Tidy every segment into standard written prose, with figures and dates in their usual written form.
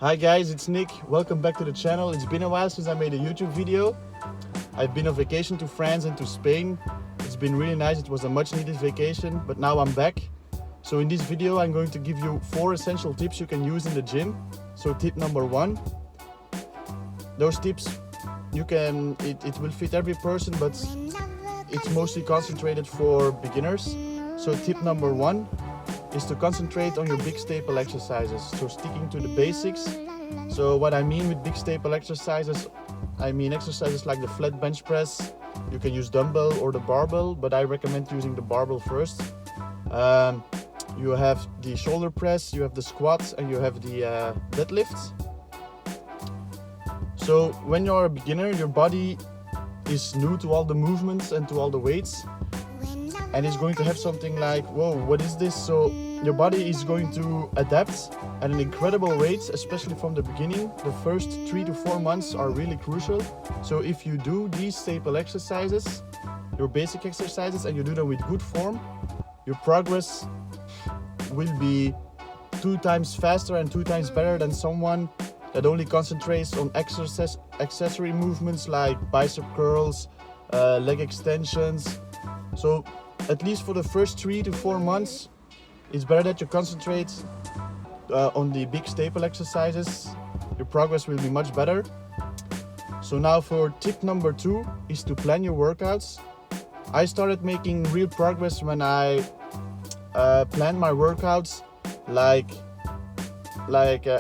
Hi guys, it's Nick. Welcome back to the channel. It's been a while since I made a YouTube video. I've been on vacation to France and to Spain. It's been really nice. It was a much needed vacation, but now I'm back. So in this video, I'm going to give you 4 essential tips you can use in the gym. So tip number 1. Those tips, it will fit every person, but it's mostly concentrated for beginners. So tip number 1 is to concentrate on your big staple exercises. So sticking to the basics. So what I mean with big staple exercises, I mean exercises like the flat bench press. You can use dumbbell or the barbell, but I recommend using the barbell first. You have the shoulder press, you have the squats, and you have the deadlifts. So when you're a beginner, your body is new to all the movements and to all the weights, and it's going to have something like, whoa, what is this? So your body is going to adapt at an incredible rate, especially from the beginning. The first 3 to 4 months are really crucial. So if you do these staple exercises, your basic exercises, and you do them with good form, your progress will be 2 times faster and 2 times better than someone that only concentrates on accessory movements like bicep curls, leg extensions. So at least for the first 3 to 4 months, it's better that you concentrate on the big staple exercises. Your progress will be much better. So now for tip number 2 is to plan your workouts. I started making real progress when I planned my workouts like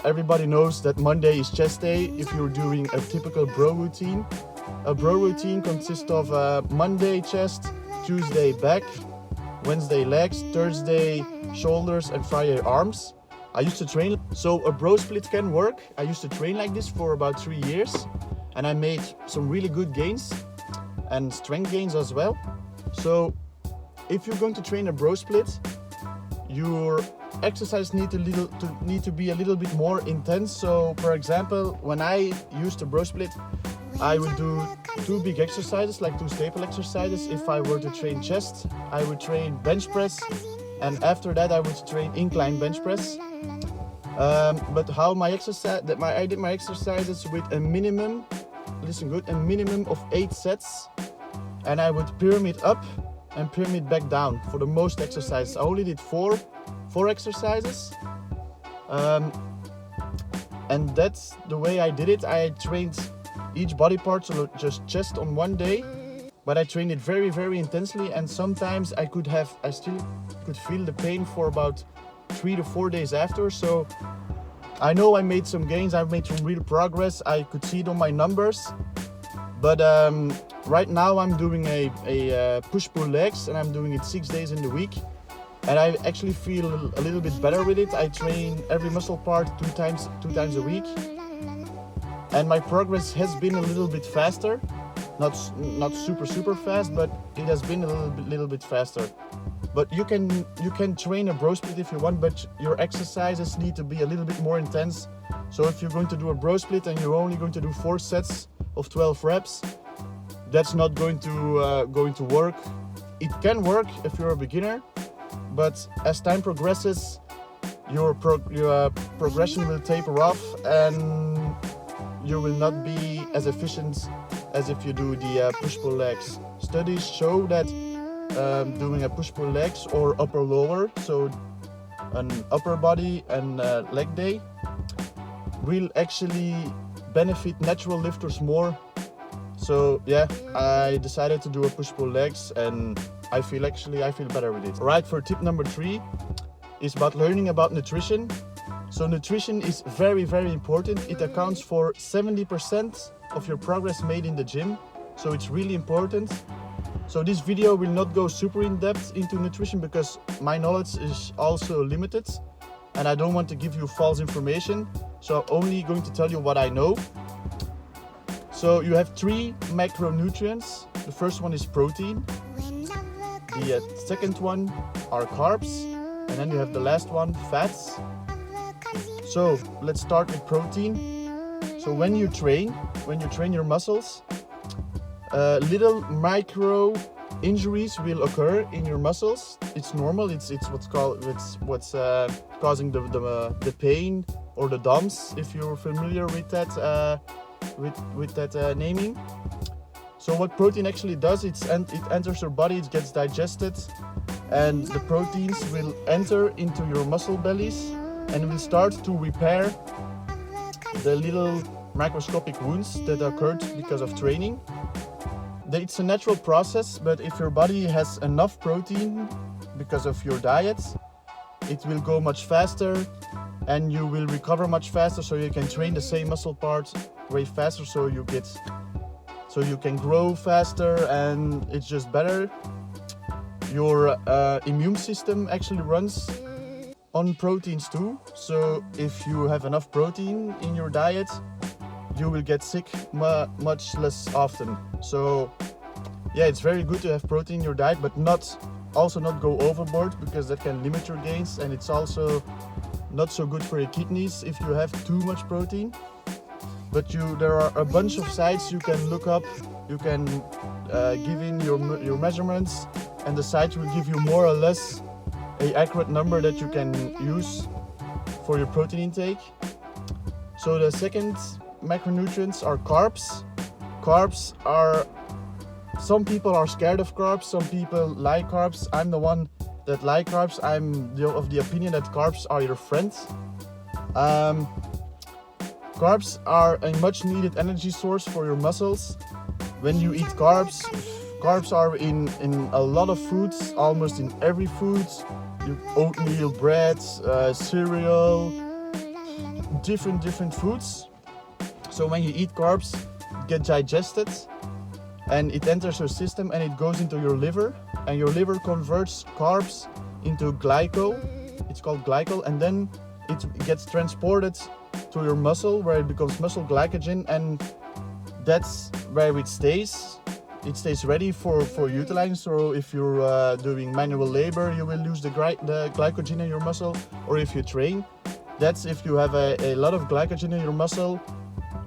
everybody knows that Monday is chest day if you're doing a typical bro routine. A bro routine consists of Monday chest, Tuesday back, Wednesday legs, Thursday shoulders, and Friday arms. I used to train, so a bro split can work. I used to train like this for about 3 years, and I made some really good gains and strength gains as well. So if you're going to train a bro split, your exercise need to be a little bit more intense. So for example, when I used a bro split, I would do 2 big exercises, like 2 staple exercises. If I were to train chest, I would train bench press, and after that I would train incline bench press. But how my exercise, I did my exercises with a minimum, listen good, a minimum of 8 sets, and I would pyramid up and pyramid back down for the most exercises. I only did 4 exercises, and that's the way I did it. I trained each body part, so just chest on one day, but I trained it very, very intensely, and sometimes I still could feel the pain for about 3 to 4 days after. So I know I made some gains, I've made some real progress, I could see it on my numbers. But right now I'm doing a push-pull legs, and I'm doing it 6 days in the week, and I actually feel a little bit better with it. I train every muscle part 2 times a week, and my progress has been a little bit faster. Not super fast, but it has been a little bit faster. But you can train a bro split if you want, but your exercises need to be a little bit more intense. So if you're going to do a bro split and you're only going to do 4 sets of 12 reps, that's not going to work. It can work if you're a beginner, but as time progresses, your progression will taper off, and you will not be as efficient as if you do the push-pull legs. Studies show that doing a push-pull legs or upper-lower, so an upper body and leg day, will actually benefit natural lifters more. So yeah, I decided to do a push-pull legs, and I feel better with it. Right, for tip number 3 is about learning about nutrition. So nutrition is very, very important. It accounts for 70% of your progress made in the gym. So it's really important. So this video will not go super in depth into nutrition because my knowledge is also limited, and I don't want to give you false information. So I'm only going to tell you what I know. So you have 3 macronutrients. The first one is protein. The second one are carbs. And then you have the last one, fats. So let's start with protein. So when you train your muscles, little micro injuries will occur in your muscles. It's normal. It's what's causing the pain or the DOMS, if you're familiar with that naming. So what protein actually does, it enters your body, it gets digested, and the proteins will enter into your muscle bellies and will start to repair the little microscopic wounds that occurred because of training. It's a natural process, but if your body has enough protein because of your diet, it will go much faster and you will recover much faster, so you can train the same muscle parts way faster, so you can grow faster, and it's just better. Your immune system actually runs on proteins too, so if you have enough protein in your diet, you will get sick much less often. So yeah, it's very good to have protein in your diet, but also not go overboard, because that can limit your gains, and it's also not so good for your kidneys if you have too much protein. But there are a bunch of sites you can look up. You can give in your measurements, and the site will give you more or less an accurate number that you can use for your protein intake. So the second macronutrients are carbs. Carbs are, some people are scared of carbs, some people like carbs. I'm the one that like carbs. I'm of the opinion that carbs are your friend. Carbs are a much needed energy source for your muscles. When you eat carbs are in a lot of foods, almost in every food. Oatmeal, bread, cereal, different foods. So when you eat carbs, it gets digested and it enters your system and it goes into your liver, and your liver converts carbs into glycol. It's called glycol, and then it gets transported to your muscle, where it becomes muscle glycogen, and that's where it stays. It stays ready for utilizing. So if you're doing manual labor, you will lose the glycogen in your muscle, or if you train, that's if you have a lot of glycogen in your muscle,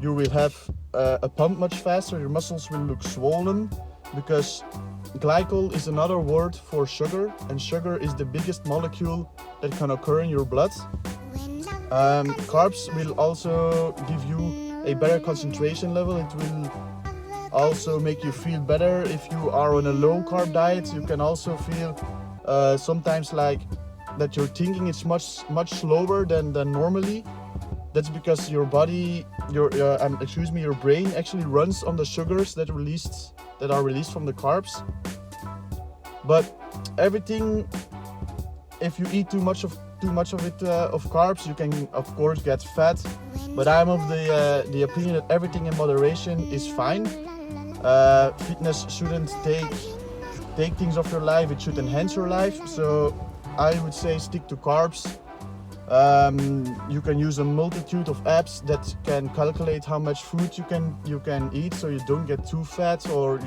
you will have a pump much faster. Your muscles will look swollen, because glycol is another word for sugar, and sugar is the biggest molecule that can occur in your blood. Carbs will also give you a better concentration level. It will also make you feel better. If you are on a low carb diet, you can also feel sometimes like that your thinking is much slower than normally. That's because your body, your brain actually runs on the sugars that are released from the carbs. But everything, if you eat too much of carbs, you can of course get fat. But I'm of the opinion that everything in moderation is fine. Fitness shouldn't take things off your life, it should enhance your life. So I would say stick to carbs. You can use a multitude of apps that can calculate how much food you can eat, so you don't get too fat, or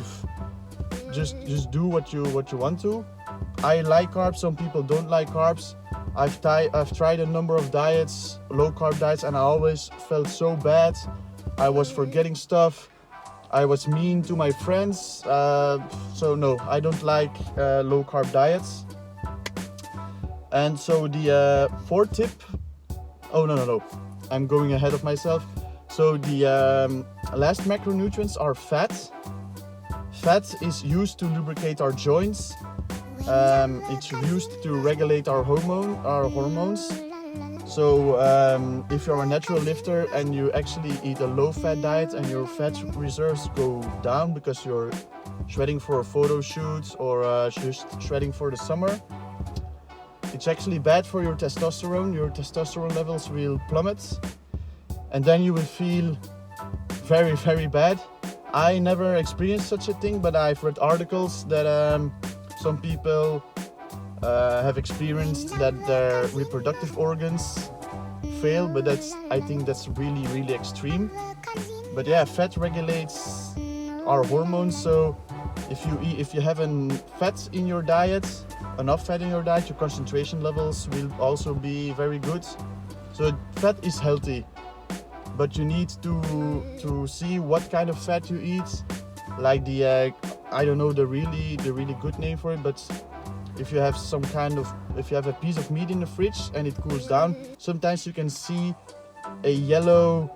just do what you want to. I like carbs, some people don't like carbs. I've tried a number of diets, low carb diets, and I always felt so bad. I was forgetting stuff. I was mean to my friends. So no, I don't like low carb diets. And so the fourth tip, no, I'm going ahead of myself. So the last macronutrients are fat. Fat is used to lubricate our joints. It's used to regulate our hormones. So if you're a natural lifter and you actually eat a low-fat diet and your fat reserves go down because you're shredding for a photo shoot or just shredding for the summer, it's actually bad for your testosterone. Your testosterone levels will plummet, and then you will feel very, very bad. I never experienced such a thing, but I've read articles that some people have experienced that their reproductive organs fail, but I think that's really, really extreme. But yeah, fat regulates our hormones, so if you have fat in your diet, enough fat in your diet, your concentration levels will also be very good. So fat is healthy, but you need to see what kind of fat you eat. Like I don't know the really good name for it, but if you have a piece of meat in the fridge and it cools down, sometimes you can see a yellow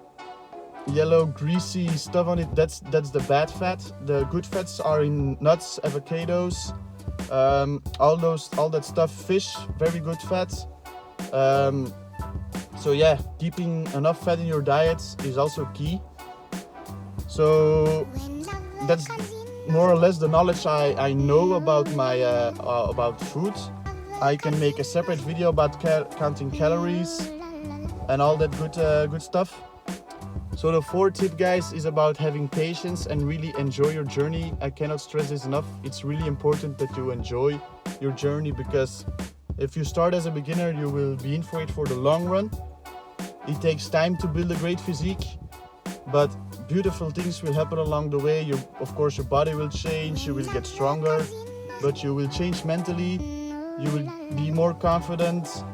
greasy stuff on it, that's the bad fat. The good fats are in nuts, avocados, all that stuff, fish, very good fats. So yeah, keeping enough fat in your diet is also key. So that's more or less the knowledge I know about my about food. I can make a separate video about counting calories and all that good stuff. So the fourth tip, guys, is about having patience and really enjoy your journey. I cannot stress this enough. It's really important that you enjoy your journey, because if you start as a beginner, you will be in for it for the long run. It takes time to build a great physique, but beautiful things will happen along the way. Of course, your body will change, you will get stronger, but you will change mentally, you will be more confident,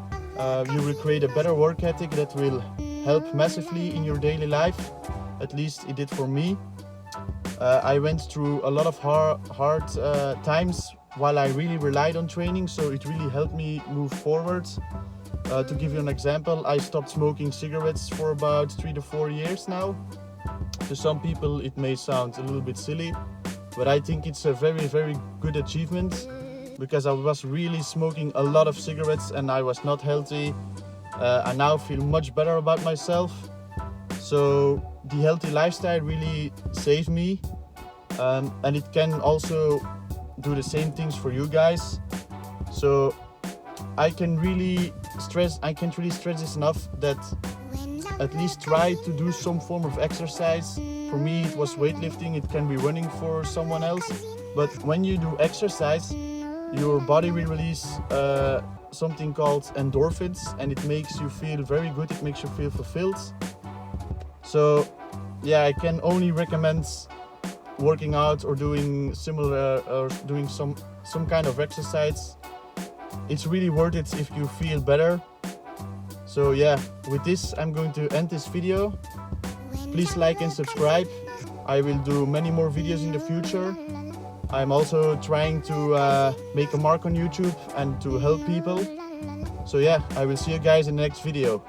you will create a better work ethic that will help massively in your daily life. At least it did for me. I went through a lot of hard times while I really relied on training, so it really helped me move forward. To give you an example, I stopped smoking cigarettes for about 3 to 4 years now. To some people it may sound a little bit silly, but I think it's a very, very good achievement, because I was really smoking a lot of cigarettes and I was not healthy. I now feel much better about myself. So the healthy lifestyle really saved me, and it can also do the same things for you guys. So I can't really stress this enough, that at least try to do some form of exercise. For me it was weightlifting, it can be running for someone else, but when you do exercise, your body will release something called endorphins, and it makes you feel very good, it makes you feel fulfilled. So yeah, I can only recommend working out or doing similar or doing some kind of exercise. It's really worth it if you feel better. So yeah, with this I'm going to end this video. Please like and subscribe. I will do many more videos in the future. I'm also trying to make a mark on YouTube and to help people. So yeah, I will see you guys in the next video.